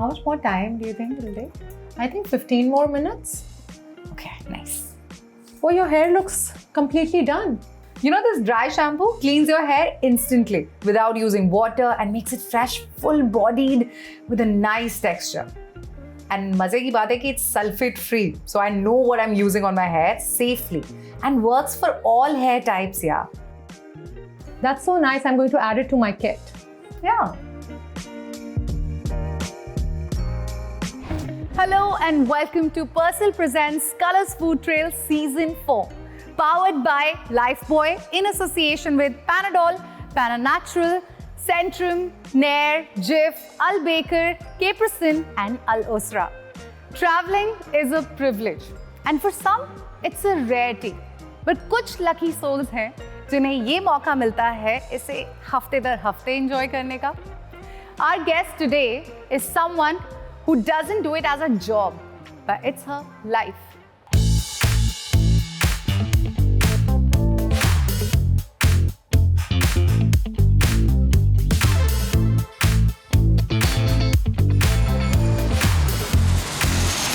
How much more time do you think it'll take? I think 15 more minutes. Okay, nice. Oh, your hair looks completely done. You know, this dry shampoo cleans your hair instantly without using water and makes it fresh, full-bodied with a nice texture. And maze ki baat hai ki it's sulfate free, so I know what I'm using on my hair safely and works for all hair types, yeah. That's so nice. I'm going to add it to my kit. Yeah. Hello and welcome to Persil Presents Colors Food Trail Season 4. Powered by Lifebuoy in association with Panadol, Pananatural, Centrum, Nair, Jif, Al-Baker, Capricin and Al-Usra. Traveling is a privilege and for some it's a rarity. But कुछ lucky souls हैं जिन्हें ये मौका मिलता है इसे हफ्ते दर हफ्ते enjoy करने का. Our guest today is someone who doesn't do it as a job, but it's her life.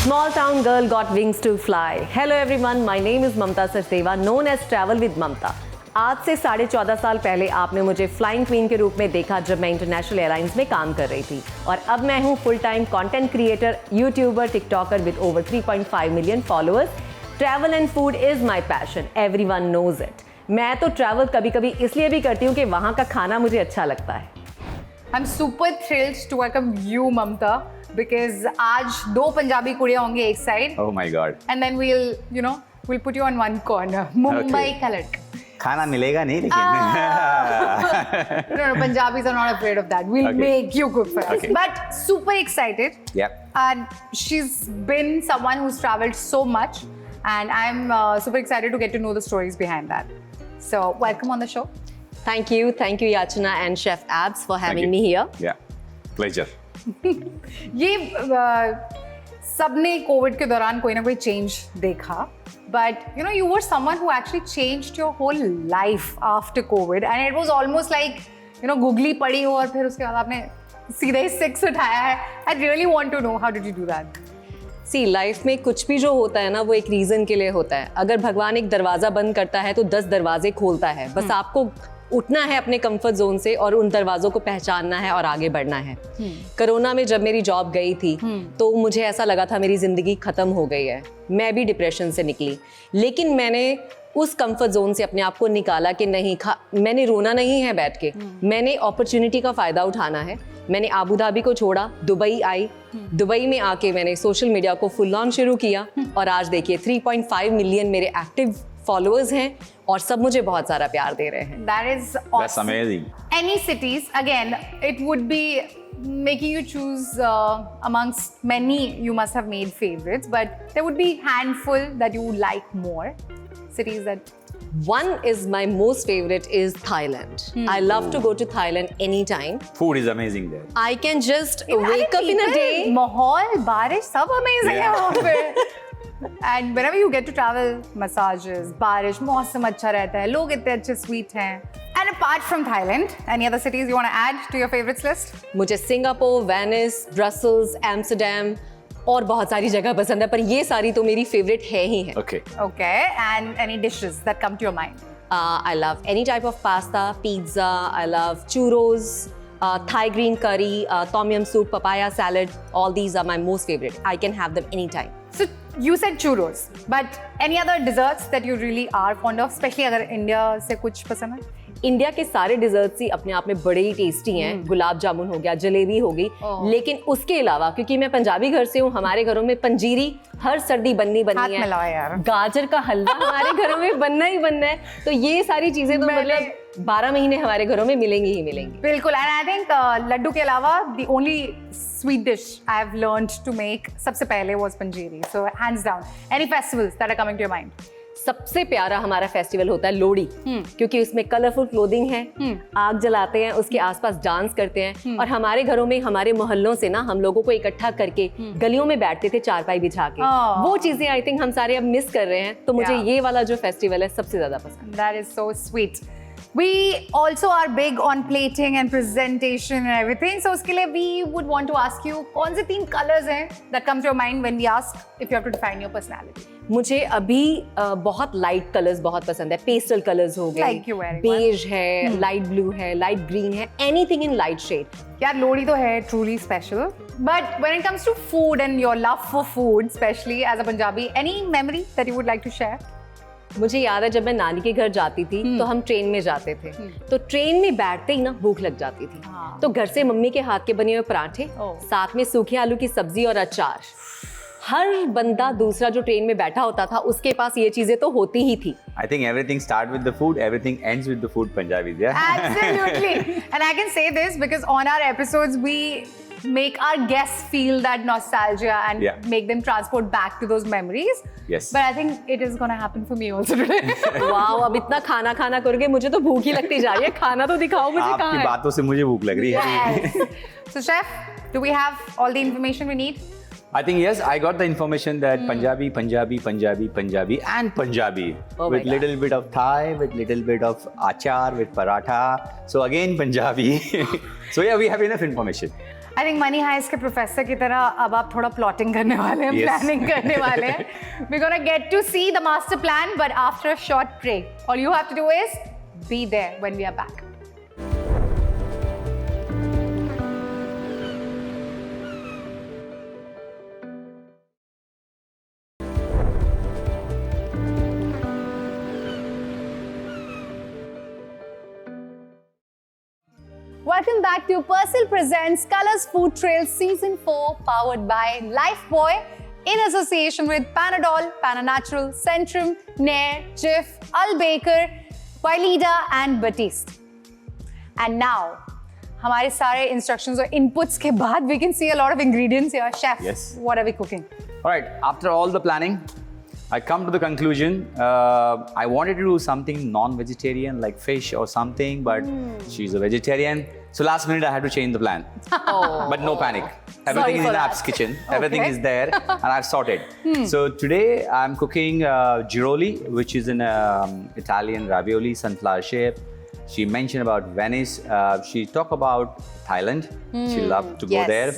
Small town girl got wings to fly. Hello everyone, my name is Mamta Sachdeva, known as Travel with Mamta. आज से 14.5 साल पहले आपने मुझे flying queen के रूप में देखा जब मैं इंटरनेशनल एयरलाइंस में काम कर रही थी और अब मैं हूँ full time content creator, YouTuber, TikToker with over 3.5 million followers. Travel and food is my passion, everyone knows it. मैं तो ट्रैवल कभी कभी इसलिए भी करती हूँ कि वहाँ का खाना मुझे अच्छा लगता है. I'm super thrilled to welcome you, Mamta, because आज दो पंजाबी कुड़ियाँ होंगी एक side. Oh my God. And then we'll put you on one corner. Mumbai का लड़का. खाना मिलेगा नहीं लेकिन. No, Punjabis are not afraid of that. We'll make you cook for us. Okay. But super excited. Yeah. And she's been someone who's traveled so much, and I'm super excited to get to know the stories behind that. So welcome on the show. Thank you Yachana and Chef Abs for having me here. Yeah, pleasure. ये सबने Covid के दौरान कोई ना कोई change देखा, but you were someone who actually changed your whole life after COVID, and it was almost like googly पड़ी हो और फिर उसके बाद आपने सीधे ही 6 उठाया है. I really want to know how did you do that? See life में कुछ भी जो होता है ना वो एक रीजन के लिए होता है. अगर भगवान एक दरवाजा बंद करता है तो 10 दरवाजे खोलता है. बस आपको उठना है अपने कंफर्ट जोन से और उन दरवाजों को पहचानना है और आगे बढ़ना है. कोरोना में जब मेरी जॉब गई थी तो मुझे ऐसा लगा था मेरी जिंदगी खत्म हो गई है. मैं भी डिप्रेशन से निकली, लेकिन मैंने उस कंफर्ट जोन से अपने आप को निकाला कि नहीं, मैंने रोना नहीं है बैठ के, मैंने अपॉर्चुनिटी का फ़ायदा उठाना है. मैंने आबू धाबी को छोड़ा, दुबई आई. दुबई में आके मैंने सोशल मीडिया को फुल ऑन शुरू किया और आज देखिए 3.5 मिलियन मेरे एक्टिव फॉलोअर्स हैं और सब मुझे बहुत सारा प्यार दे रहे हैं. That is awesome. That's amazing. Any cities, again, it would be making you choose amongst many you must have made favorites, but there would be handful that you would like more. Cities that... One is my most favorite is Thailand. I love to go to Thailand anytime. Food is amazing there. I can just wake up in a day. माहौल, बारिश, सब amazing है वहाँ पे. And whenever you get to travel, massages, बारिश, मौसम अच्छा रहता है, लोग इतने अच्छे sweet हैं. And apart from Thailand, any other cities you want to add to your favorites list? मुझे सिंगापुर, वेनिस, ब्रसल्स, एम्स्टर्डम और बहुत सारी जगह पसंद है, पर ये सारी तो मेरी फेवरेट है ही है. Okay. Okay, and any dishes that come to your mind? I love any type of pasta, pizza. I love churros, Thai green curry, tom yum soup, papaya salad. All these are my most favorite. I can have them anytime. So you said churros, but any other desserts that you really are fond of, especially अगर India से कुछ पसंद है? India के सारे desserts ही अपने आप में बड़े ही टेस्टी हैं. गुलाब जामुन हो गया, जलेबी हो गई, लेकिन उसके अलावा क्योंकि मैं पंजाबी घर से हूँ, हमारे घरों में पंजीरी हर सर्दी बननी है. यार. गाजर का हलवा हमारे घरों में बनना ही बनना है. तो ये सारी चीजें तो मतलब 12 महीने हमारे घरों में मिलेंगी ही मिलेंगी. बिल्कुल. एंड आई थिंक लड्डू के अलावा the only sweet dish I have learned to make सबसे पहले was panjiri. So hands down. Any festivals that are coming to your mind? सबसे प्यारा हमारा फेस्टिवल होता है लोहड़ी, क्योंकि उसमें कलरफुल क्लोथिंग है, आग जलाते हैं, उसके आसपास डांस करते हैं और हमारे घरों में हमारे मोहल्लों से ना हम लोगों को इकट्ठा करके गलियों में बैठते थे चारपाई बिछा के. वो चीजें आई थिंक हम सारे अब मिस कर रहे हैं. तो मुझे ये वाला जो फेस्टिवल है सबसे ज्यादा पसंद. That is so sweet. We also are big on plating and presentation and everything. So उसके लिए we would want to ask you कौन से 3 colors हैं that come to your mind when we ask if you have to define your personality? मुझे अभी बहुत light colours बहुत पसंद है. पेस्टल कलर्स हो गए, Like you wearing बेज है, लाइट ब्लू है, लाइट ग्रीन है, एनीथिंग इन लाइट शेड. यार लोहड़ी तो है truly special. But when it comes to food and your love for food, especially as a Punjabi, any memory that you would like to share? मुझे याद है जब मैं नानी के घर जाती थी तो हम ट्रेन में जाते थे. तो ट्रेन में बैठते ही ना भूख लग जाती थी. तो घर से मम्मी के हाथ के बने हुए पराठे, साथ में सूखे आलू की सब्जी और अचार. हर बंदा दूसरा जो ट्रेन में बैठा होता था उसके पास ये चीजें तो होती ही थी. I think everything starts with the food, everything ends with the food, Punjabis, yeah? Absolutely. And I can say this because on our episodes we make our guests feel that nostalgia and make them transport back to those memories. Yes. But I think it is going to happen for me also today. Wow, अब इतना खाना खाना करके मुझे तो भूख ही लगती जा रही है. खाना तो दिखाओ मुझे कहाँ आपकी है. बातों से मुझे भूख लग रही है. Yes. So chef, do we have all the information we need? I think yes, I got the information that Punjabi and Punjabi Oh my with God. little bit of Thai, with little bit of achar, with paratha. So again Punjabi. So yeah, we have enough information. I think Money Heist के professor की तरह अब आप थोड़ा plotting करने वाले हैं, Yes. Planning करने वाले हैं. We're gonna get to see the master plan, but after a short break. All you have to do is be there when we are back. Welcome back to Persil Presents Colors Food Trail Season 4, powered by Lifebuoy in association with Panadol, Pananatural, Centrum, Nair, Jif, Al-Baker, Wylida and Batiste. And now, हमारे सारे instructions और inputs के बाद we can see a lot of ingredients here. Chef, Yes. what are we cooking? All right, after all the planning, I come to the conclusion, I wanted to do something non-vegetarian like fish or something, but she's a vegetarian. So last minute I had to change the plan. But no panic. Everything is for in that. App's kitchen. Everything Okay. is there and I've sorted. So today I'm cooking giroli, which is an Italian ravioli, sunflower shape. She mentioned about Venice. She talked about Thailand. She loved to go yes. there.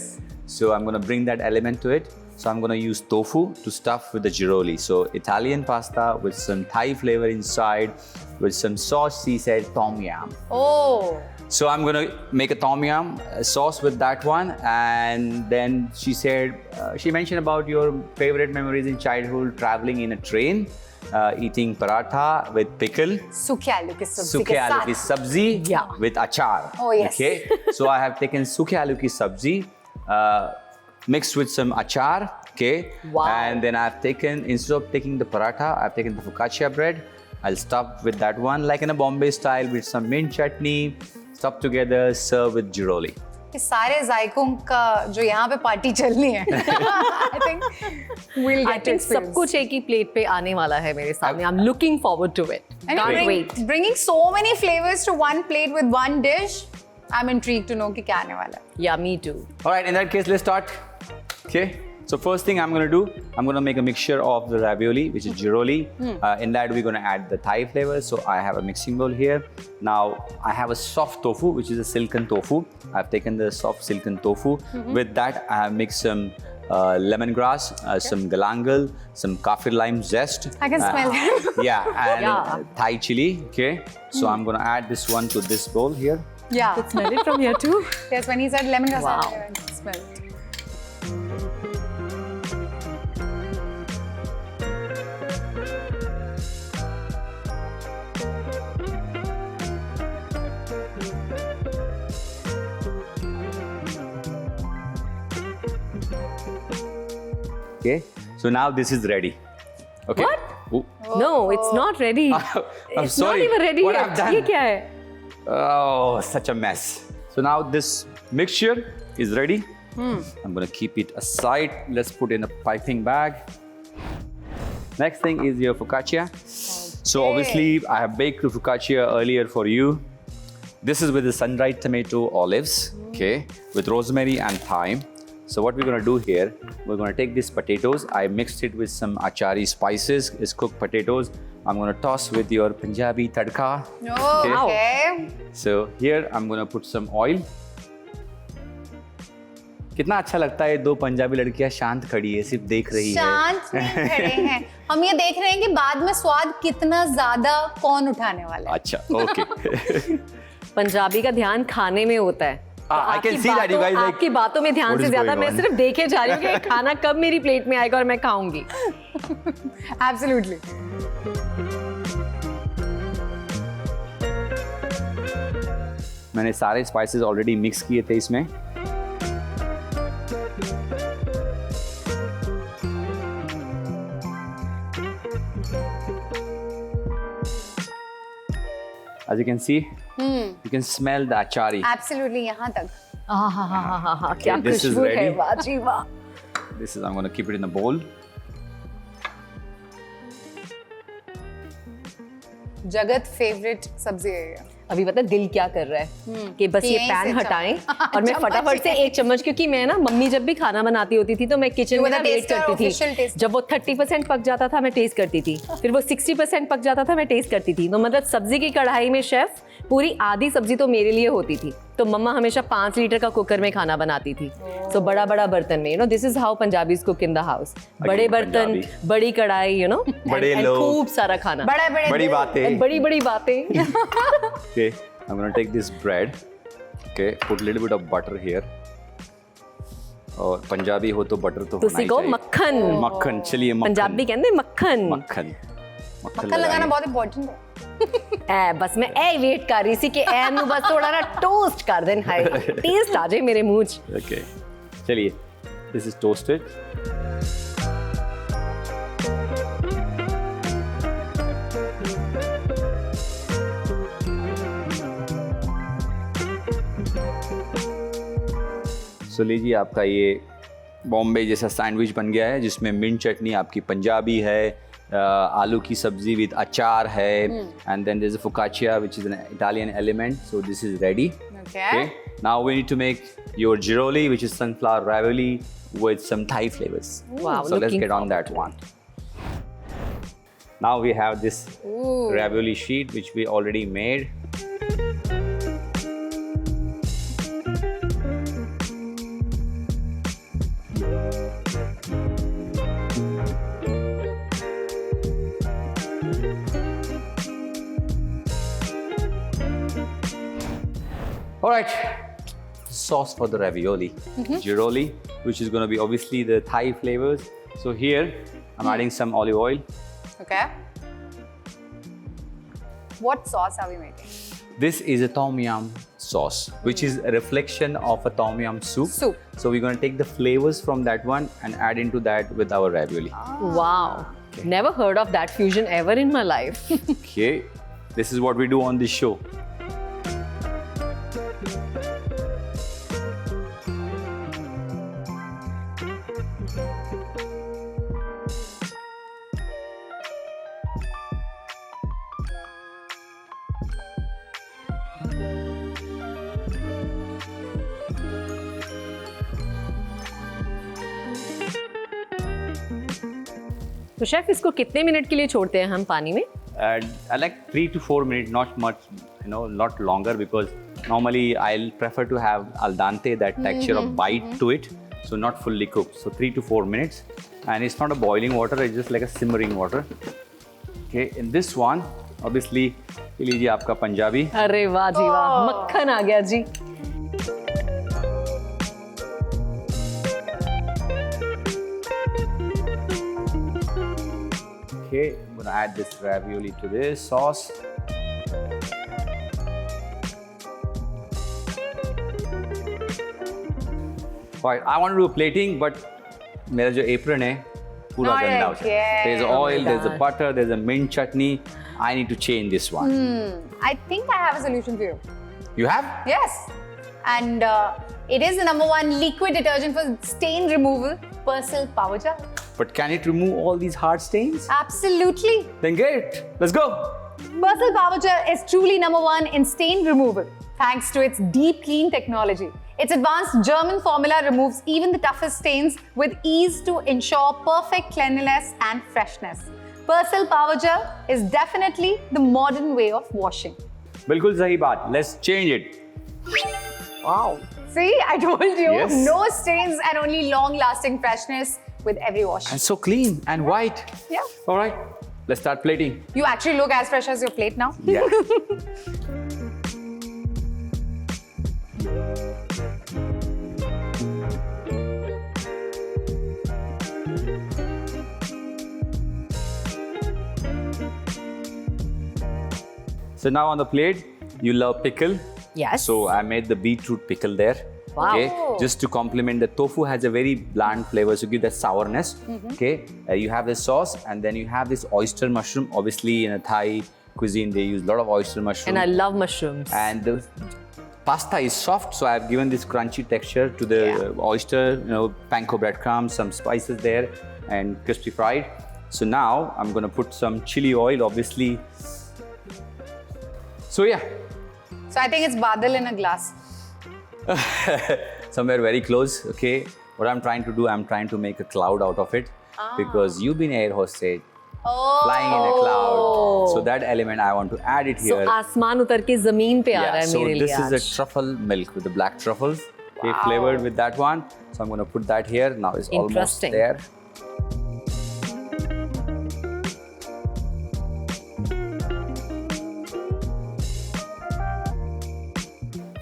So I'm going to bring that element to it. So I'm going to use tofu to stuff with the giroli. So Italian pasta with some Thai flavor inside, with some sauce. She said tom yum. Oh, So I'm going to make a tom yum sauce with that one. And then she said, she mentioned about your favorite memories in childhood, traveling in a train, eating paratha with pickle. सूखे आलू की सब्जी Sukhe के aloo साथ. ki sabzi Yeah. with achar. Oh, yes. Okay. So I have taken sukhe aloo ki sabzi mixed with some achar. Okay. Wow. And then I've taken, instead of taking the paratha, I've taken the focaccia bread. I'll stuff with that one like in a Bombay style with some mint chutney. Stuff together, serve with giroli. ये सारे जायकों का जो यहाँ पे party चलनी है. I think we'll I get to think सब experience. कुछ एक ही प्लेट पे आने वाला है मेरे सामने. I'm looking forward to it. And Can't wait. bringing so many flavors to one plate with one dish. I'm intrigued to know कि क्या आने वाला है. Yeah, me too. All right, in that case, let's start. Okay. So first thing I'm going to do, I'm going to make a mixture of the ravioli, which is giroli. In that, we're going to add the Thai flavor. So I have a mixing bowl here. Now, I have a soft tofu, which is a silken tofu. I've taken the soft silken tofu. With that, I have mixed some lemongrass, some galangal, some kaffir lime zest. I can smell it. Yeah, and Yeah. Thai chili. Okay. So I'm going to add this one to this bowl here. Yeah. Smell it from here too. Yes, when he said lemongrass, Wow. I can smell it. Okay. So now this is ready. Okay. What? Ooh. No, it's not ready. I'm It's sorry. not even ready What yet. I've done? ये क्या है? Oh, such a mess. So now this mixture is ready. I'm going to keep it aside. Let's put in a piping bag. Next thing is your focaccia. So obviously I have baked the focaccia earlier for you. This is with the sun-dried tomato olives, okay, with rosemary and thyme. So what we're going to do here, we're going to take these potatoes. I mixed it with some achari spices. It's cooked potatoes. I'm gonna toss with your Punjabi tadka. Okay. So here I'm gonna put some oil. कितना अच्छा लगता है, दो पंजाबी लड़कियां शांत खड़ी है, सिर्फ देख रही है. शांत नहीं खड़े हैं, हम ये देख रहे हैं कि बाद में स्वाद कितना ज्यादा कौन उठाने वाला है. अच्छा, okay. पंजाबी का ध्यान खाने में होता है. तो I can see that you guys like. आपकी बातों में ध्यान what से is ज्यादा going मैं on? सिर्फ देखे जा रही हूँ कि खाना कब मेरी प्लेट में आएगा और मैं खाऊंगी. Absolutely. मैंने सारे स्पाइसेस ऑलरेडी मिक्स किए थे इसमें. As you can see, you can smell the achari. Absolutely, यहाँ तक. हाँ, क्या This is खुशबू है, ready. वाह जी वाह. This is, I'm going to keep it in the bowl. जगत फेवरेट सब्जी है ये. अभी पता है दिल क्या कर रहा है कि बस ये यहीं से पैन हटाएं और मैं चम्मच फटाफट से एक चम्मच, क्योंकि मैं ना मम्मी जब भी खाना बनाती होती थी तो मैं किचन You में were ना the वेट taster, करती official थी. taster. जब वो 30% पक जाता था मैं टेस्ट करती थी, फिर वो 60% पक जाता था मैं टेस्ट करती थी. तो मतलब सब्जी की कढ़ाई में शेफ पूरी आधी सब्जी तो मेरे लिए होती थी. तो मम्मा हमेशा 5 लीटर का कुकर में खाना बनाती थी. तो बड़ा बड़ा बर्तन में, you know, this is how Punjabis cook in the house. बड़े बर्तन, पंजाबी. बड़ी कढ़ाई, यू नो, बड़े लोग. खूब सारा खाना, बड़ी बातें. बड़ी बड़ी बातें. Okay, I'm going to take this bread. Okay, put a little bit of butter here. और पंजाबी हो तो बटर तो होना तुसी ही को चाहिए. मक्खन. मक्खन, चलिए मक्खन. पंजाबी कहते मक्खन. मक्खन. मक्खन लगाना लगाएंगे. बहुत इंपॉर्टेंट है. बस मैं वेट कर रही थी कि नु बस थोड़ा ना टोस्ट कर देन, हाय टेस्ट आ जाए मेरे मुंह च. Okay, चलिए. This is toasted. So लीजिए, आपका ये बॉम्बे जैसा सैंडविच बन गया है, जिसमें मिंट चटनी आपकी पंजाबी है, आलू की सब्जी विद अचार है, and then there is a focaccia which is an Italian element. So this is ready. Okay. Now we need to make your giroli, which is sunflower ravioli with some Thai flavors. Wow, So let's looking get on that one. Now we have this ravioli sheet which we already made. All right, sauce for the ravioli. Giroli, which is going to be obviously the Thai flavors. So here, I'm adding some olive oil. Okay. What sauce are we making? This is a tom yum sauce, which is a reflection of a tom yum soup. Soup. So we're going to take the flavors from that one and add into that with our ravioli. Wow. Never heard of that fusion ever in my life. Okay, this is what we do on this show. तो chef इसको कितने minute के लिए छोड़ते हैं हम पानी में? I like 3 to 4 minutes, not much, not longer, because normally I'll prefer to have al dente, that texture of bite to it, so not fully cooked. So 3 to 4 minutes, and it's not a boiling water, it's just like a simmering water. Okay, in this one, obviously, ये लीजिए आपका पंजाबी. अरे वाह जी वाह, मक्खन आ गया जी. Okay, I'm gonna add this ravioli to this sauce. Right, I want to do plating, but मेरा जो apron है पूरा Not गंदा हो चुका है. again. There's oil, there's a butter, there's a mint chutney. I need to change this one. I think I have a solution for you. You have? Yes. And it is the #1 liquid detergent for stain removal, Persil Power Gel. But can it remove all these hard stains? Absolutely. Then great. Let's go. Persil Power Gel is truly #1 in stain removal thanks to its deep clean technology. Its advanced German formula removes even the toughest stains with ease to ensure perfect cleanliness and freshness. Persil Power Gel is definitely the modern way of washing. बिल्कुल सही बात. Let's change it. Wow. See, I told you, Yes. no stains and only long-lasting freshness with every wash. And so clean and white. Yeah. All right. Let's start plating. You actually look as fresh as your plate now. Yeah. So now on the plate, you love pickle. Yes. So I made the beetroot pickle there. Wow. Okay. Just to complement the tofu has a very bland flavor, so give that sourness. Okay. You have this sauce, and then you have this oyster mushroom. Obviously, in a Thai cuisine, they use a lot of oyster mushroom. And I love mushrooms. And the pasta is soft, so I've given this crunchy texture to the oyster. Panko breadcrumbs, some spices there, and crispy fried. So now I'm gonna put some chili oil, obviously. So yeah, So I think it's badal in a glass. somewhere very close. Okay, what I'm trying to do, I'm trying to make a cloud out of it because you've been air hostess, flying in a cloud. So that element I want to add it So here. आसमान उतर के जमीन पे आ रहा है so मेरे लिए this is a आज. truffle milk with the black truffles. Okay, flavored with that one. So I'm gonna put that here. Now it's almost Interesting. there.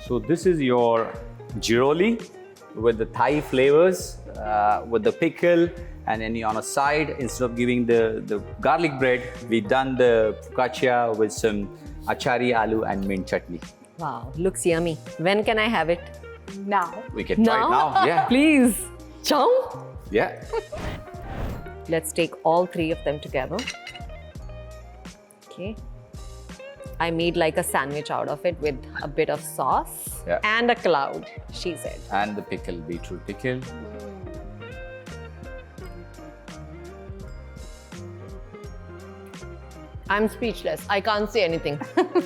So this is your giroli with the Thai flavors, with the pickle, and then on a side, instead of giving the garlic bread, we done the focaccia with some achari, aloo, and mint chutney. Wow, looks yummy. When can I have it? Now. We can try it now. Yeah. Please. Chow. Yeah. Let's take all three of them together. Okay. I made like a sandwich out of it with a bit of sauce and a cloud, she said. And the pickle, beetroot pickle. I'm speechless. I can't say anything.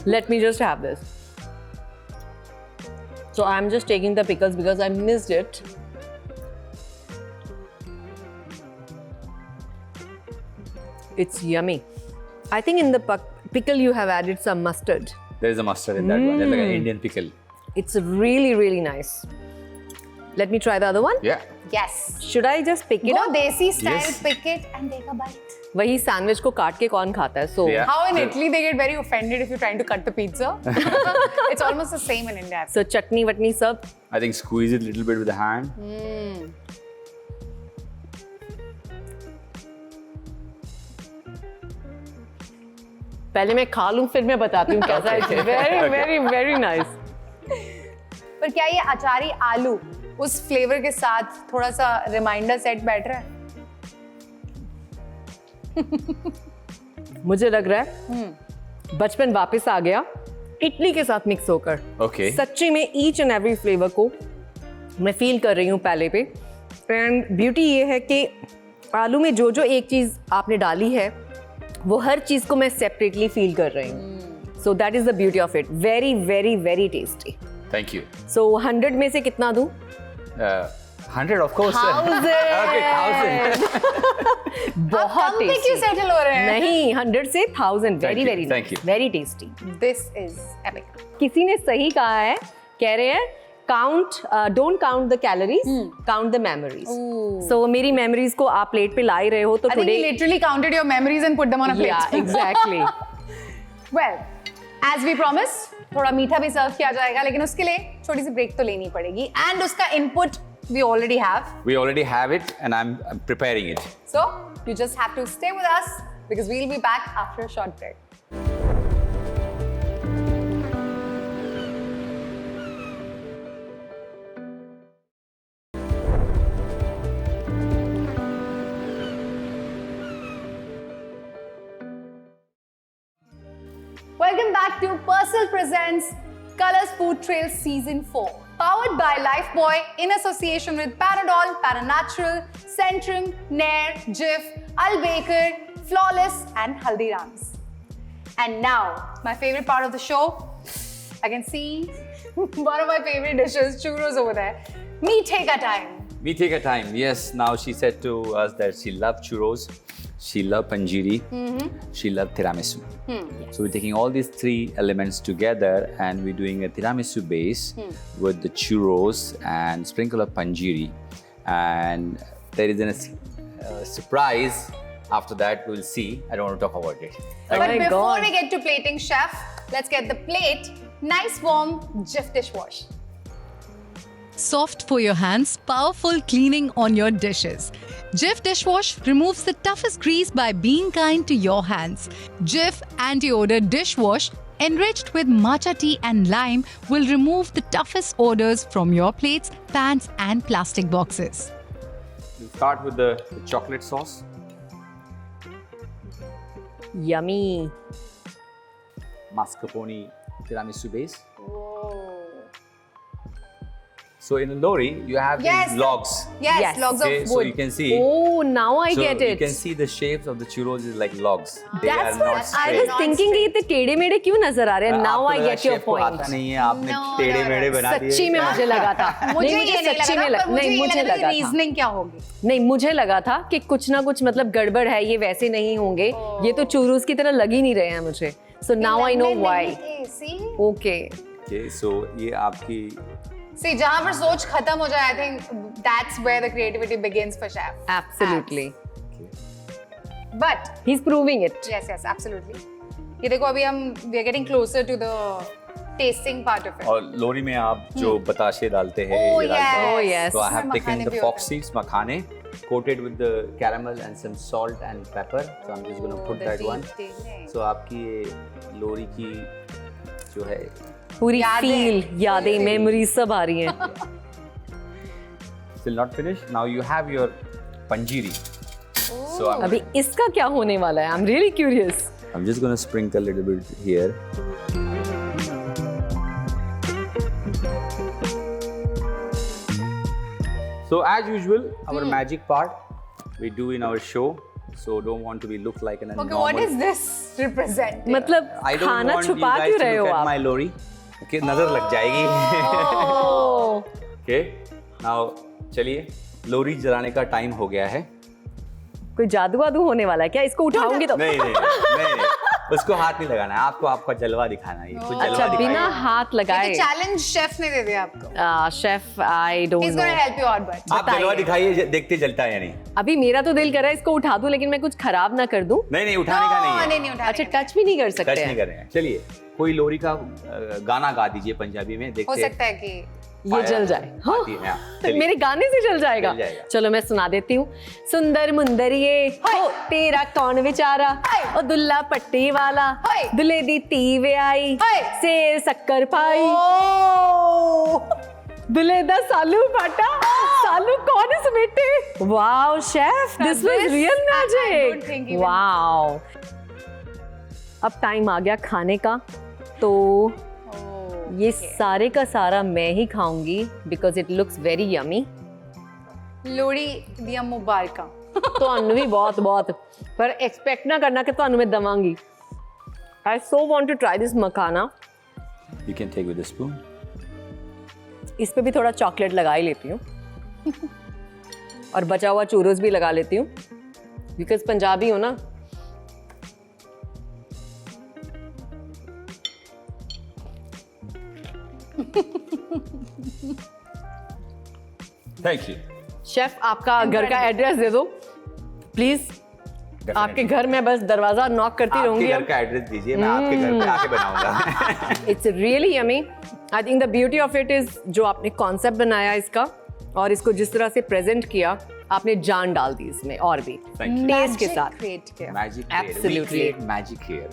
Let me just have this. So I'm just taking the pickles because I missed it. It's yummy. I think in the pickle you have added some mustard. There is a mustard in that one. There's like an Indian pickle. It's really, really nice. Let me try the other one. Yeah. Yes. Should I just pick it Go up? desi style, Yes. pick it and take a bite. वही sandwich को काट के कौन खाता है? So, Yeah. How in Italy they get very offended if you're trying to cut the pizza? It's almost the same in India. so chutney वटनी सब. I think squeeze it a little bit with the hand. पहले मैं खा लूं फिर मैं बताती हूँ कैसा है. It's very, very, very nice. पर क्या ये अचारी आलू उस फ्लेवर के साथ थोड़ा सा रिमाइंडर सेट बैठ रहा है? मुझे लग रहा है बचपन वापस आ गया इडली के साथ मिक्स होकर. Okay. सच्ची में ईच एंड एवरी फ्लेवर को मैं फील कर रही हूँ पहले पे. एंड ब्यूटी ये है कि आलू में जो जो एक चीज़ आपने डाली है वो हर चीज़ को मैं सेपरेटली फील कर रही हूँ. So that is the beauty of it. Very very very tasty. Thank you. सो 100 में से कितना दूँ? 100 of course. 1000. Okay, 1000. बहुत कम पे क्यों टेस्टी. सेटल हो रहे हैं? नहीं 100 से 1000. Very you, very thank you. Very tasty. This is epic. किसी ने सही कहा है. कह रहे हैं don't count the calories, count the memories. So मेरी memories को आप प्लेट पे ला ही रहे हो तो I think today. you literally counted your memories and put them on a plate. Yeah, exactly. Well, as we promised, थोड़ा मीठा भी सर्व किया जाएगा लेकिन उसके लिए छोटी सी ब्रेक तो लेनी पड़ेगी एंड उसका input we already have. We already have it and I'm preparing it. So you just have to stay with us because we'll be back after a short break. Welcome back to Persil Presents Colors Food Trail Season 4. Powered by Lifebuoy in association with Panadol, Pananatural, Centrum, Nair, Jif, Al Baker, Flawless and Haldirams. And now, my favorite part of the show, I can see one of my favorite dishes, churros over there. Me take a time. We take a time. Yes, now she said to us that she loves churros. she loved panjiri, she loved tiramisu. So we're taking all these three elements together and we're doing a tiramisu base with the churros and sprinkle of panjiri. And there is a surprise after that. We'll see. I don't want to talk about it. But my before God. we get to plating, chef, let's get the plate nice warm Jif dishwash. Soft for your hands, powerful cleaning on your dishes. Jif dishwash removes the toughest grease by being kind to your hands. Jif anti-odor dishwash, enriched with matcha tea and lime, will remove the toughest odors from your plates, pans and plastic boxes. We'll start with the chocolate sauce. Yummy. Mascarpone tiramisu base. So in the lorry, you have Yes. these logs. Yes, Yes. logs Okay, of so wood. you can see. Oh, now I so get you it. can see the shapes of the churros is like logs. They That's are what not I straight. was thinking कि इतने टेढ़े मेढ़े क्यों नजर आ रहे हैं? Now आपको I लगा get your शेफ को point. आता नहीं है, आपने No, टेढ़े no, मेढ़े no. बना दिए। सच्ची में मुझे लगा था। मुझे नहीं, ये नहीं सच्ची लगा में था, पर मुझे नहीं, ये मुझे लगा लगा था। रीजनिंग क्या होगी? नहीं, मुझे लगा था कि कुछ ना कुछ मतलब गड़बड़ है, ये वैसे नहीं होंगे, ये तो चूरूस की तरह लग ही नहीं रहे हैं मुझे. So now I know why. See? Okay. Okay, so ये आपकी See, जहाँ पर सोच खत्म हो जाए, I think that's where the creativity begins for chef. Absolutely. But He's proving it. yes, absolutely. ये देखो अभी हम we are getting closer to the tasting part of it. और लोरी में आप जो बताशे डालते हैं Oh ये डालते हैं। Oh, yes. So I have इसमें taken मखाने the भी fox होते seeds, makhane, coated with the caramel and some salt and pepper. So I'm just going to put the that one. detailing. So आपकी ये लोरी की जो है पूरी यादें, फील, यादें, पूरी मेमोरीज सब आ रही हैं. still not finished. Now you have your panjiri. So अभी इसका क्या होने वाला है? I'm really curious. I'm just going to sprinkle a little bit here. So as usual, our magic part we do in our show. So don't want to be look like an Okay, normal. what is this represent? मतलब I don't खाना want you छुपा guys क्यों to रहे हो look at आप? my lorry. Okay, नजर लग जाएगी. Oh. Okay, now चलिए लोरी जलाने का टाइम हो गया है. कोई जादू वादू होने वाला है क्या? इसको उठाऊंगी तो नहीं. उसको हाथ नहीं लगाना है. आपको आपका जलवा दिखाना है. कुछ अच्छा, जलवा बिना दिखाइए. हाथ लगाए. ये चैलेंज शेफ ने दे दिया आपको. Chef I don't He's going to no. help you out, but आप जलवा दिखाइए, देखते जलता है या नहीं. अभी मेरा तो दिल कर रहा है इसको उठा दूं, लेकिन मैं कुछ खराब ना कर दूं. नहीं उठाने का नहीं है. नहीं उठा. अच्छा, टच भी नहीं कर टच सकते नहीं हैं. कर रहे हैं. चलिए कोई लोरी का गाना गा दीजिए पंजाबी में. हो देखते हैं. सकता है कि ये जल जाए. हाँ, आती है, हाँ, चलिए. मेरे गाने से जल जाएगा. जल जाएगा. चलो मैं सुना देती हूँ. सुंदर मुंदरिए हो तेरा कौन विचारा, हाय. ओ दुल्ला पट्टी वाला, हाय. दुल्ले दी धी व्याई, हाय. सेर शक्कर पाई, दुल्ले दा सालू फाटा, सालू कौन समेटे. Wow chef, this was real I don't think magic. even- wow. अब टाइम आ गया खाने का, तो ये सारे का सारा मैं ही खाऊंगी because it looks very yummy. लोड़ी दिया मुबारका. ਤੁਹਾਨੂੰ ਵੀ ਬਹੁਤ ਬਹੁਤ, पर एक्सपेक्ट ना करना कि ਤੁਹਾਨੂੰ मैं दवांगी. I so want to try this makhana. You can take with a spoon. इस पे भी थोड़ा चॉकलेट लगा ही लेती हूँ और बचा हुआ चूरोस भी लगा लेती हूँ बिकॉज पंजाबी हो ना. Thank you. शेफ आपका घर का एड्रेस दे दो प्लीज. आपके घर में बस दरवाजा नॉक करती आपके रहूंगी. घर का एड्रेस दीजिए, मैं आपके घर पे आके बनाऊंगा. It's really yummy. I think the beauty of it is जो आपने कॉन्सेप्ट बनाया इसका और इसको जिस तरह से प्रेजेंट किया, आपने जान डाल दी इसमें और भी Thank you. टेस्ट के Magic साथ. create किया. Magic here. Absolutely. We create magic here.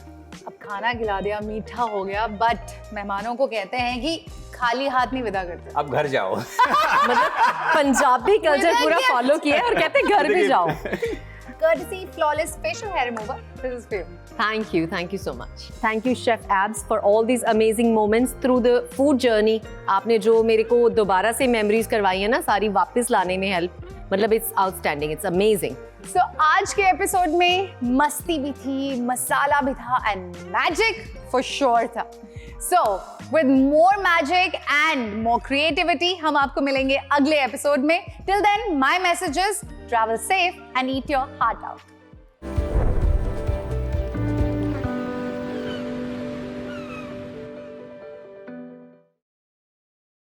अब खाना खिला दिया, मीठा हो गया, बट मेहमानों को कहते हैं कि खाली हाथ नहीं विदा करते. अब घर जाओ. मतलब पंजाबी कल्चर पूरा फॉलो किया है और कहते हैं घर भी जाओ. Courtesy flawless facial hair remover. This is for you. Thank you so much. Thank you Chef Abs for all these amazing moments through the food journey. आपने जो मेरे को दोबारा से मेमोरीज करवाई है ना, सारी वापस लाने में हेल्प, मतलब it's outstanding, it's amazing. So आज के एपिसोड में मस्ती भी थी, मसाला भी था and magic for sure था. So with more magic and more creativity हम आपको मिलेंगे अगले एपिसोड में. Till then my message is travel safe and eat your heart out.